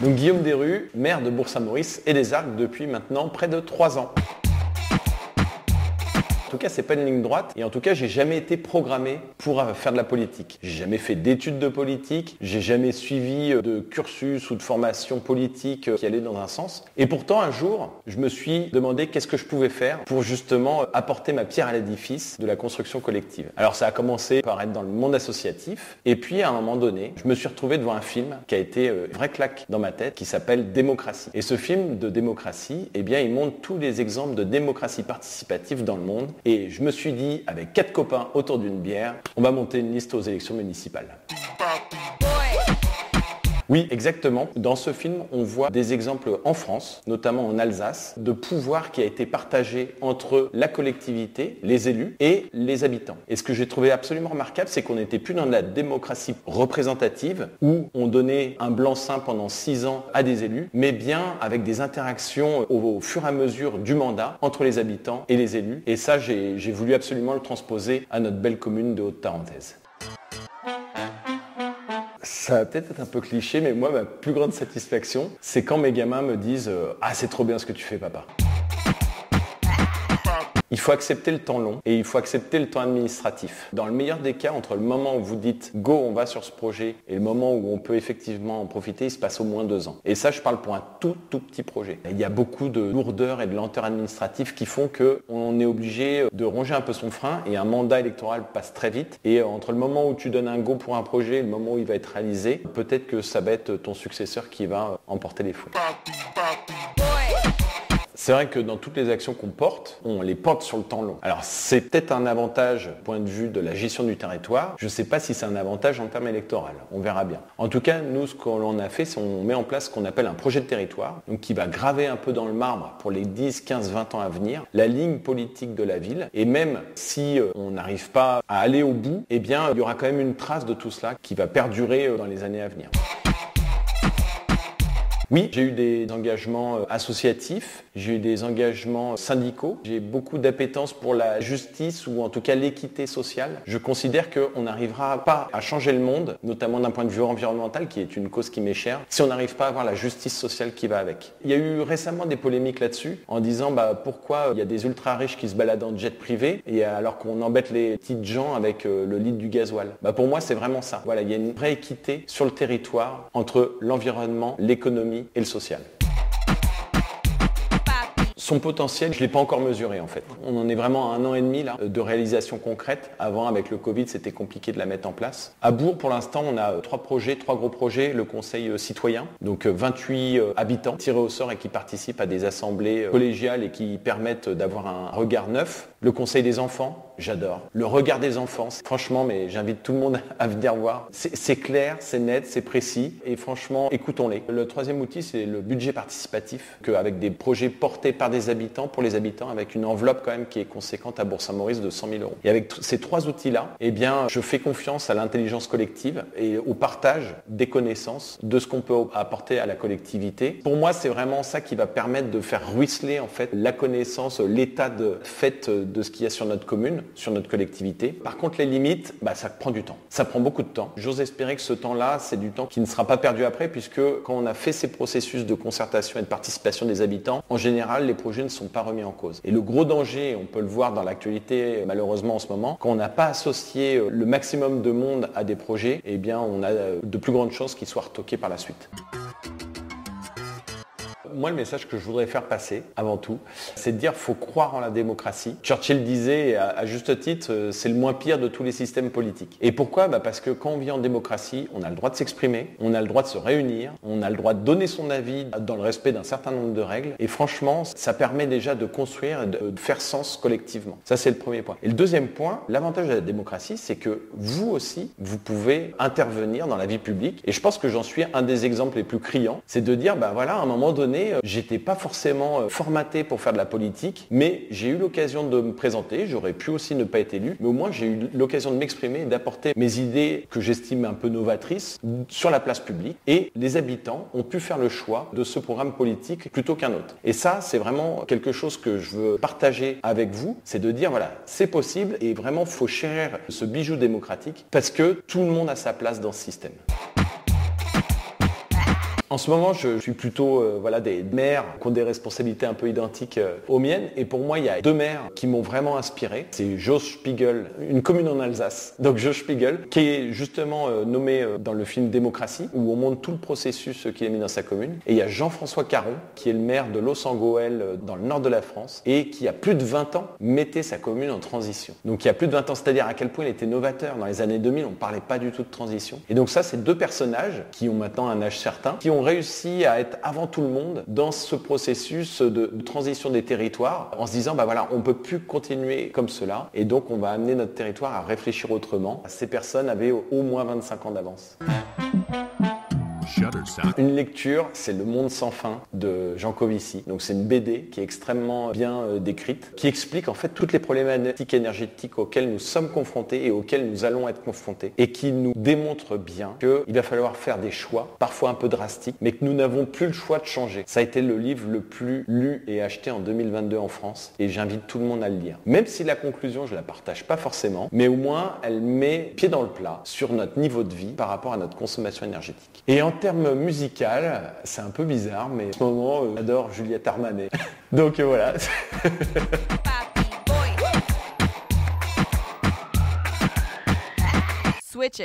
Donc Guillaume Desrues, maire de Bourg-Saint-Maurice et des Arcs depuis maintenant près de 3 ans. En tout cas, c'est pas une ligne droite et en tout cas, j'ai jamais été programmé pour faire de la politique. J'ai jamais fait d'études de politique, j'ai jamais suivi de cursus ou de formation politique qui allait dans un sens. Et pourtant, un jour, je me suis demandé qu'est-ce que je pouvais faire pour justement apporter ma pierre à l'édifice de la construction collective. Alors ça a commencé par être dans le monde associatif et puis à un moment donné, je me suis retrouvé devant un film qui a été une vraie claque dans ma tête qui s'appelle Démocratie. Et ce film de démocratie, eh bien, il montre tous les exemples de démocratie participative dans le monde. Et je me suis dit, avec 4 copains autour d'une bière, on va monter une liste aux élections municipales. Oui, exactement. Dans ce film, on voit des exemples en France, notamment en Alsace, de pouvoir qui a été partagé entre la collectivité, les élus et les habitants. Et ce que j'ai trouvé absolument remarquable, c'est qu'on n'était plus dans la démocratie représentative où on donnait un blanc-seing pendant 6 ans à des élus, mais bien avec des interactions au fur et à mesure du mandat entre les habitants et les élus. Et ça, j'ai voulu absolument le transposer à notre belle commune de Haute-Tarentaise. Ça va peut-être être un peu cliché, mais moi, ma plus grande satisfaction, c'est quand mes gamins me disent « Ah, c'est trop bien ce que tu fais, papa ». Il faut accepter le temps long et il faut accepter le temps administratif. Dans le meilleur des cas, entre le moment où vous dites « Go, on va sur ce projet » et le moment où on peut effectivement en profiter, il se passe au moins 2 ans. Et ça, je parle pour un tout petit projet. Il y a beaucoup de lourdeur et de lenteur administrative qui font qu'on est obligé de ronger un peu son frein et un mandat électoral passe très vite. Et entre le moment où tu donnes un go pour un projet et le moment où il va être réalisé, peut-être que ça va être ton successeur qui va emporter les foules. C'est vrai que dans toutes les actions qu'on porte, on les porte sur le temps long. Alors c'est peut-être un avantage du point de vue de la gestion du territoire. Je ne sais pas si c'est un avantage en termes électoraux. On verra bien. En tout cas, nous, ce qu'on a fait, c'est qu'on met en place ce qu'on appelle un projet de territoire, donc qui va graver un peu dans le marbre pour les 10, 15, 20 ans à venir, la ligne politique de la ville. Et même si on n'arrive pas à aller au bout, eh bien, il y aura quand même une trace de tout cela qui va perdurer dans les années à venir. Oui, j'ai eu des engagements associatifs, j'ai eu des engagements syndicaux, j'ai beaucoup d'appétence pour la justice ou en tout cas l'équité sociale. Je considère qu'on n'arrivera pas à changer le monde, notamment d'un point de vue environnemental, qui est une cause qui m'est chère, si on n'arrive pas à avoir la justice sociale qui va avec. Il y a eu récemment des polémiques là-dessus, en disant pourquoi il y a des ultra-riches qui se baladent en jet privé, et alors qu'on embête les petites gens avec le litre du gasoil. Pour moi, c'est vraiment ça. Voilà, il y a une vraie équité sur le territoire entre l'environnement, l'économie et le social. Son potentiel, je ne l'ai pas encore mesuré en fait. On en est vraiment à 1 an et demi là, de réalisation concrète. Avant, avec le Covid, c'était compliqué de la mettre en place. À Bourg, pour l'instant, on a 3 gros projets. Le conseil citoyen, donc 28 habitants tirés au sort et qui participent à des assemblées collégiales et qui permettent d'avoir un regard neuf. Le conseil des enfants, j'adore. Le regard des enfants, franchement, mais j'invite tout le monde à venir voir. C'est clair, c'est net, c'est précis et franchement, écoutons-les. Le 3e outil, c'est le budget participatif, avec des projets portés par des habitants, pour les habitants, avec une enveloppe quand même qui est conséquente à Bourg-Saint-Maurice de 100 000 €. Et avec ces 3 outils-là, eh bien, je fais confiance à l'intelligence collective et au partage des connaissances de ce qu'on peut apporter à la collectivité. Pour moi, c'est vraiment ça qui va permettre de faire ruisseler en fait la connaissance, l'état de fait de ce qu'il y a sur notre commune, sur notre collectivité. Par contre, les limites, ça prend du temps. Ça prend beaucoup de temps. J'ose espérer que ce temps-là, c'est du temps qui ne sera pas perdu après, puisque quand on a fait ces processus de concertation et de participation des habitants, en général, les projets ne sont pas remis en cause. Et le gros danger, on peut le voir dans l'actualité malheureusement en ce moment, quand on n'a pas associé le maximum de monde à des projets, eh bien on a de plus grandes chances qu'ils soient retoqués par la suite. Moi, le message que je voudrais faire passer, avant tout, c'est de dire qu'il faut croire en la démocratie. Churchill disait, à juste titre, c'est le moins pire de tous les systèmes politiques. Et pourquoi ? Parce que quand on vit en démocratie, on a le droit de s'exprimer, on a le droit de se réunir, on a le droit de donner son avis dans le respect d'un certain nombre de règles. Et franchement, ça permet déjà de construire et de faire sens collectivement. Ça, c'est le premier point. Et le deuxième point, l'avantage de la démocratie, c'est que vous aussi, vous pouvez intervenir dans la vie publique. Et je pense que j'en suis un des exemples les plus criants. C'est de dire, à un moment donné, j'étais pas forcément formaté pour faire de la politique, mais j'ai eu l'occasion de me présenter, j'aurais pu aussi ne pas être élu, mais au moins j'ai eu l'occasion de m'exprimer et d'apporter mes idées que j'estime un peu novatrices sur la place publique, et les habitants ont pu faire le choix de ce programme politique plutôt qu'un autre. Et ça, c'est vraiment quelque chose que je veux partager avec vous, c'est de dire c'est possible et vraiment faut chérir ce bijou démocratique parce que tout le monde a sa place dans ce système. En ce moment, je suis plutôt des maires qui ont des responsabilités un peu identiques aux miennes. Et pour moi, il y a 2 maires qui m'ont vraiment inspiré. C'est Jost Spiegel, une commune en Alsace. Donc Jost Spiegel, qui est justement nommé dans le film Démocratie, où on montre tout le processus qu'il a mis dans sa commune. Et il y a Jean-François Caron, qui est le maire de Los-en-Gohelle, dans le nord de la France, et qui, il y a plus de 20 ans, mettait sa commune en transition. Donc il y a plus de 20 ans, c'est-à-dire à quel point il était novateur. Dans les années 2000, on ne parlait pas du tout de transition. Et donc ça, c'est 2 personnages qui ont maintenant un âge certain, qui ont réussi à être avant tout le monde dans ce processus de transition des territoires, en se disant, on ne peut plus continuer comme cela, et donc on va amener notre territoire à réfléchir autrement. Ces personnes avaient au moins 25 ans d'avance. Une lecture, c'est Le Monde sans fin de Jean Covici. Donc c'est une BD qui est extrêmement bien décrite, qui explique en fait toutes les problématiques énergétiques auxquelles nous sommes confrontés et auxquelles nous allons être confrontés, et qui nous démontre bien qu'il va falloir faire des choix, parfois un peu drastiques, mais que nous n'avons plus le choix de changer. Ça a été le livre le plus lu et acheté en 2022 en France, et j'invite tout le monde à le lire. Même si la conclusion, je la partage pas forcément, mais au moins elle met pied dans le plat sur notre niveau de vie par rapport à notre consommation énergétique. Et en termes musical, c'est un peu bizarre, mais en ce moment, j'adore Juliette Armanet. Donc voilà. Switch it.